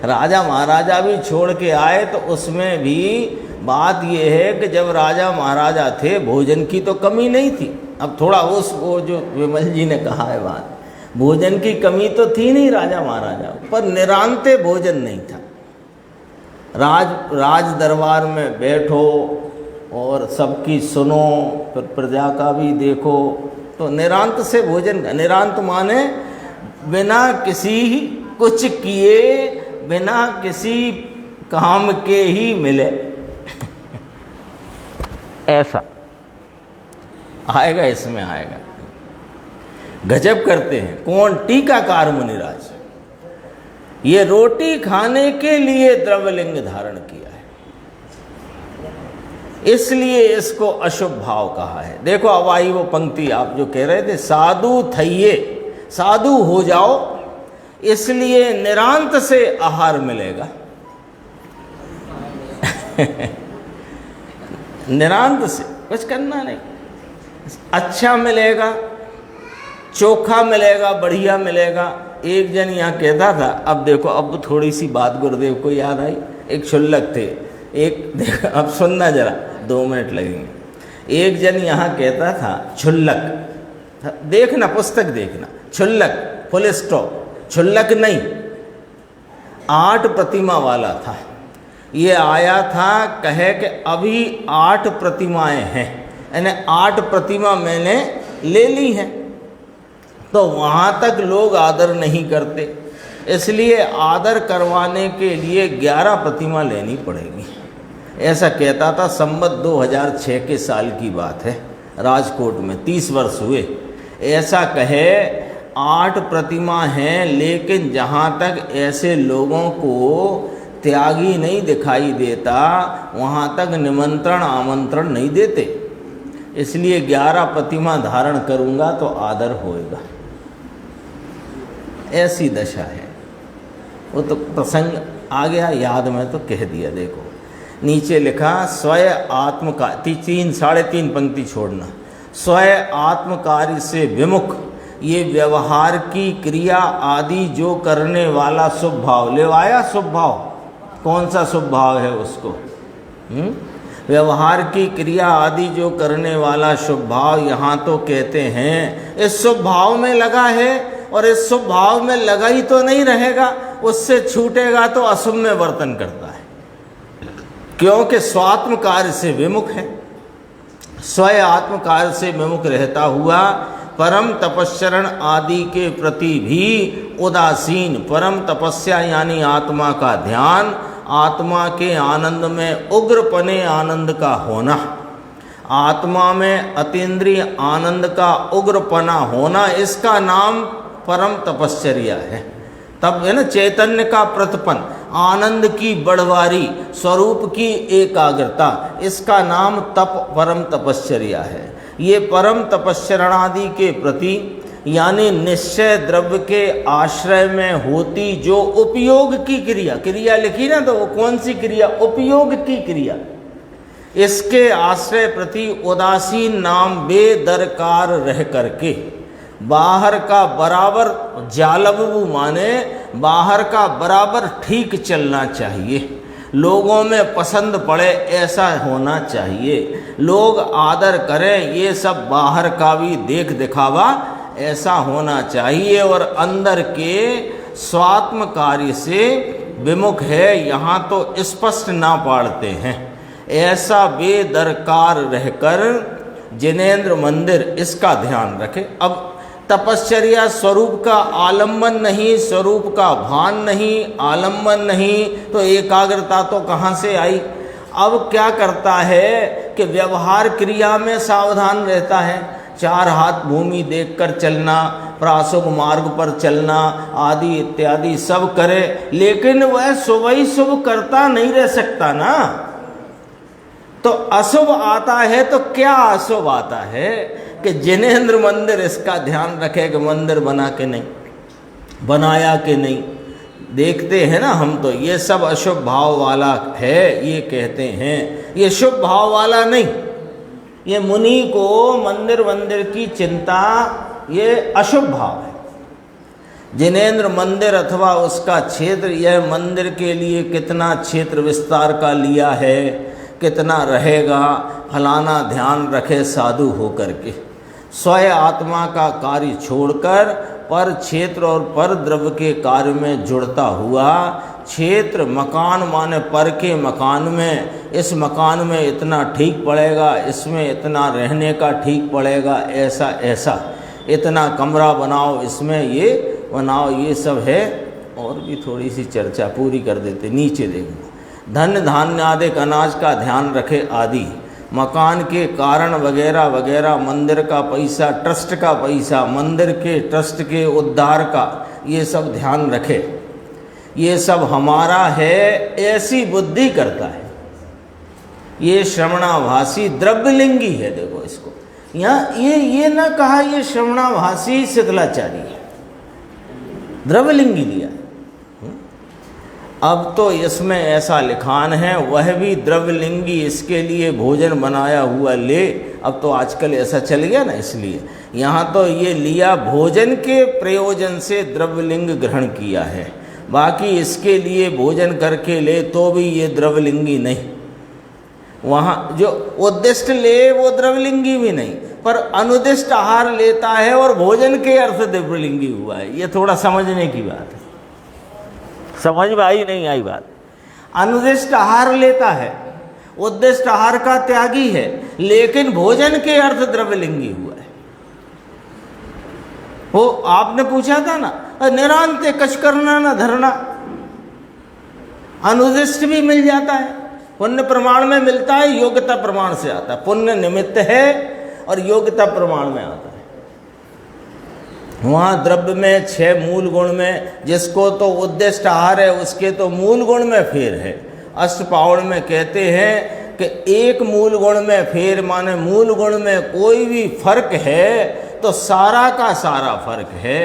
राजा महाराजा भी छोड़ के आए, तो उसमें भी बात यह है कि जब राजा महाराजा थे भोजन की तो कमी नहीं थी। अब थोड़ा वो जो विमल जी ने कहा है बात, भोजन की कमी तो थी नहीं राजा महाराजा, पर निरांते भोजन नहीं था। राज दरबार में बैठो और सबकी सुनो, फिर प्रजा का भी देखो, तो निरांत से भोजन। निरांत माने बिना किसी कुछ किए, बिना किसी काम के ही मिले, ऐसा आएगा, इसमें आएगा। गजब करते हैं कौन, टीकाकार मुनिराज। ये रोटी खाने के लिए द्रव्यलिंग धारण किया है, इसलिए इसको अशुभ भाव कहा है। देखो अब आई वो पंक्ति आप जो कह रहे थे, साधु थइये, साधु हो जाओ, इसलिए निरांत से आहार मिलेगा। निरांत से कुछ करना नहीं, अच्छा मिलेगा, चोखा मिलेगा, बढ़िया मिलेगा। एक जन यहाँ कहता था, अब देखो अब थोड़ी सी बात गुरुदेव को याद आई। एक क्षुल्लक थे, एक देखो अब सुनना जरा, 2 मिनट लगेंगे। एक जन यहाँ कहता था क्षुल्लक, देखना पुस्तक देखना, क्षुल्लक फुल स्टॉप, क्षुल्लक नहीं, 8 प्रतिमा वाला था। ये आया था कहे कि अभी 8 प्रतिमाएं हैं, यानी 8 प्रतिमा मैंने ले ली हैं। तो वहाँ तक लोग आदर नहीं करते, इसलिए आदर करवाने के लिए 11 प्रतिमा लेनी पड़ेगी, ऐसा कहता था। संवत 2006 के साल की बात है, राजकोट में 30 वर्ष हुए। ऐसा कहे 8 प्रतिमा हैं, लेकिन जहाँ तक ऐसे लोगों को त्यागी नहीं दिखाई देता, वहाँ तक निमंत्रण आमंत्रण नहीं देते। इसलिए 11 प्रतिमा धारण करूँगा तो आदर होएगा, ऐसी दशा है। वो तो प्रसंग आ गया याद में तो कह दिया। देखो नीचे लिखा स्वयं आत्मकारी, 3-3.5 पंक्ति छोड़ना। स्वयं आत्मकारी से विमुख, ये व्यवहार की क्रिया आदि जो करने वाला शुभ भाव। ले आया शुभ भाव, कौन सा शुभ भाव है उसको? व्यवहार की क्रिया आदि जो करने वाला शुभ भाव, यहाँ तो कहते हैं इस शुभ भाव में लगा है, और इस शुभ भाव में लगा ही तो नहीं रहेगा, उससे छूटेगा तो अशुभ में वर्तन करता है, क्योंकि स्वात्म कार्य से विमुख है। स्वयं आत्म कार्य से विमुख रहता हुआ परम तपस्चरण आदि के प्रति भी उदासीन, परम तपस्या यानी आत्मा का ध्यान, आत्मा के आनंद में उग्रपने आनंद का होना, आत्मा में अतीन्द्रिय आनंद का उग्रपना होना, इसका नाम परम तपश्चर्या है। तब है ना चैतन्य का प्रतिपन, आनंद की बढ़वारी, स्वरूप की एकाग्रता, इसका नाम तप परम तपश्चर्या है। ये परम तपश्चरणादि के प्रति यानी निश्चय द्रव्य के आश्रय में होती जो उपयोग की क्रिया, क्रिया लिखी ना तो वो कौन सी क्रिया? उपयोग की क्रिया। इसके आश्रय प्रति उदासीन नाम बेदरकार रह करके बाहर का बराबर जालबू माने बाहर का बराबर ठीक चलना चाहिए, लोगों में पसंद पड़े ऐसा होना चाहिए, लोग आदर करें, ये सब बाहर का भी देख दिखावा ऐसा होना चाहिए, और अंदर के स्वात्म कार्य से विमुख है, यहाँ तो स्पष्ट ना पाड़ते हैं। ऐसा बेदरकार रहकर जिनेंद्र मंदिर, इसका ध्यान रखे। अब तपश्चर्या स्वरूप का आलम्बन नहीं, स्वरूप का भान नहीं, आलम्बन नहीं, तो एकाग्रता तो कहाँ से आई? अब क्या करता है कि व्यवहार क्रिया में सावधान रहता है, 4 हाथ भूमि देखकर चलना, प्राशुभ मार्ग पर चलना आदि इत्यादि सब करे, लेकिन वह शुभ ही शुभ करता नहीं रह सकता ना। तो अशुभ आता है तो क्या अशुभ आता है कि जिनेंद्र मंदिर, इसका ध्यान रखे कि मंदिर बना के नहीं, बनाया कि नहीं, देखते हैं ना हम तो ये सब अशुभ भाव वाला है, ये कहते हैं ये शुभ भाव वाला नहीं। ये मुनि को मंदिर की चिंता, ये अशुभ भाव है। जिनेंद्र मंदिर अथवा उसका क्षेत्र, यह मंदिर के लिए कितना क्षेत्र विस्तार का लिया है, कितना रहेगा, फलाना ध्यान रखे साधु होकर के। स्वयं आत्मा का कार्य छोड़कर पर क्षेत्र और पर द्रव्य के कार्य में जुड़ता हुआ, क्षेत्र मकान माने पर के मकान में, इस मकान में इतना ठीक पड़ेगा, इसमें इतना रहने का ठीक पड़ेगा, ऐसा ऐसा, इतना कमरा बनाओ, इसमें ये बनाओ, ये सब है। और भी थोड़ी सी चर्चा पूरी कर देते, नीचे देखो। धन धान्य आदि अनाज का ध्यान रखे आदि, मकान के कारण वगैरह वगैरह, मंदिर का पैसा, ट्रस्ट का पैसा, मंदिर के ट्रस्ट के उद्धार का, ये सब ध्यान रखे, ये सब हमारा है, ऐसी बुद्धि करता है। ये श्रवणाभासी द्रव्यलिंगी है। देखो इसको यहाँ ये ना कहा ये श्रवणाभासी शीतलाचारी है, द्रव्यलिंगी लिया है। अब तो इसमें ऐसा लिखान है, वह भी द्रव्यलिंगी, इसके लिए भोजन बनाया हुआ ले। अब तो आजकल ऐसा चल गया ना, इसलिए यहाँ तो ये लिया भोजन के प्रयोजन से द्रव्यलिंग ग्रहण किया है, बाकी इसके लिए भोजन करके ले तो भी ये द्रव्यलिंगी नहीं। वहाँ जो उद्दिष्ट ले वो द्रव्यलिंगी भी नहीं, पर अनुदिष्ट आहार लेता है और भोजन के अर्थ द्रव्यलिंगी हुआ है। ये थोड़ा समझने की बात है, समझ में आई नहीं आई बात? अनुदिष्ट आहार लेता है, उद्दिष्ट आहार का त्यागी है, लेकिन भोजन के अर्थ द्रव्यलिंगी हुआ है। वो आपने पूछा था ना, निरांते कछ करना न धरना, अनुदिष्ट भी मिल जाता है, पुण्य प्रमाण में मिलता है, योग्यता प्रमाण से आता है। पुण्य निमित्त है और योग्यता प्रमाण में आता है। वहाँ द्रव्य में 6 मूल गुण में, जिसको तो उद्दिष्ट आहार है उसके तो मूल गुण में फेर है। अष्टपावण में कहते हैं कि एक मूल गुण में फेर, माने मूल गुण में कोई भी फर्क है तो सारा का सारा फर्क है।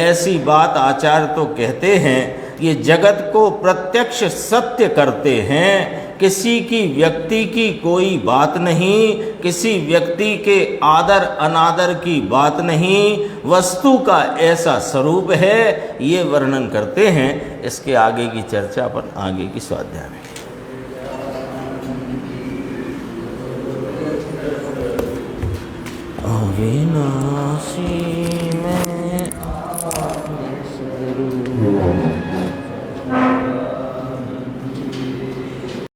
ऐसी बात आचार्य तो कहते हैं, ये जगत को प्रत्यक्ष सत्य करते हैं किसी की व्यक्ति की कोई बात नहीं, किसी व्यक्ति के आदर अनादर की बात नहीं, वस्तु का ऐसा स्वरूप है, ये वर्णन करते हैं। इसके आगे की चर्चा अपन आगे की स्वाध्याय में। अविनाशी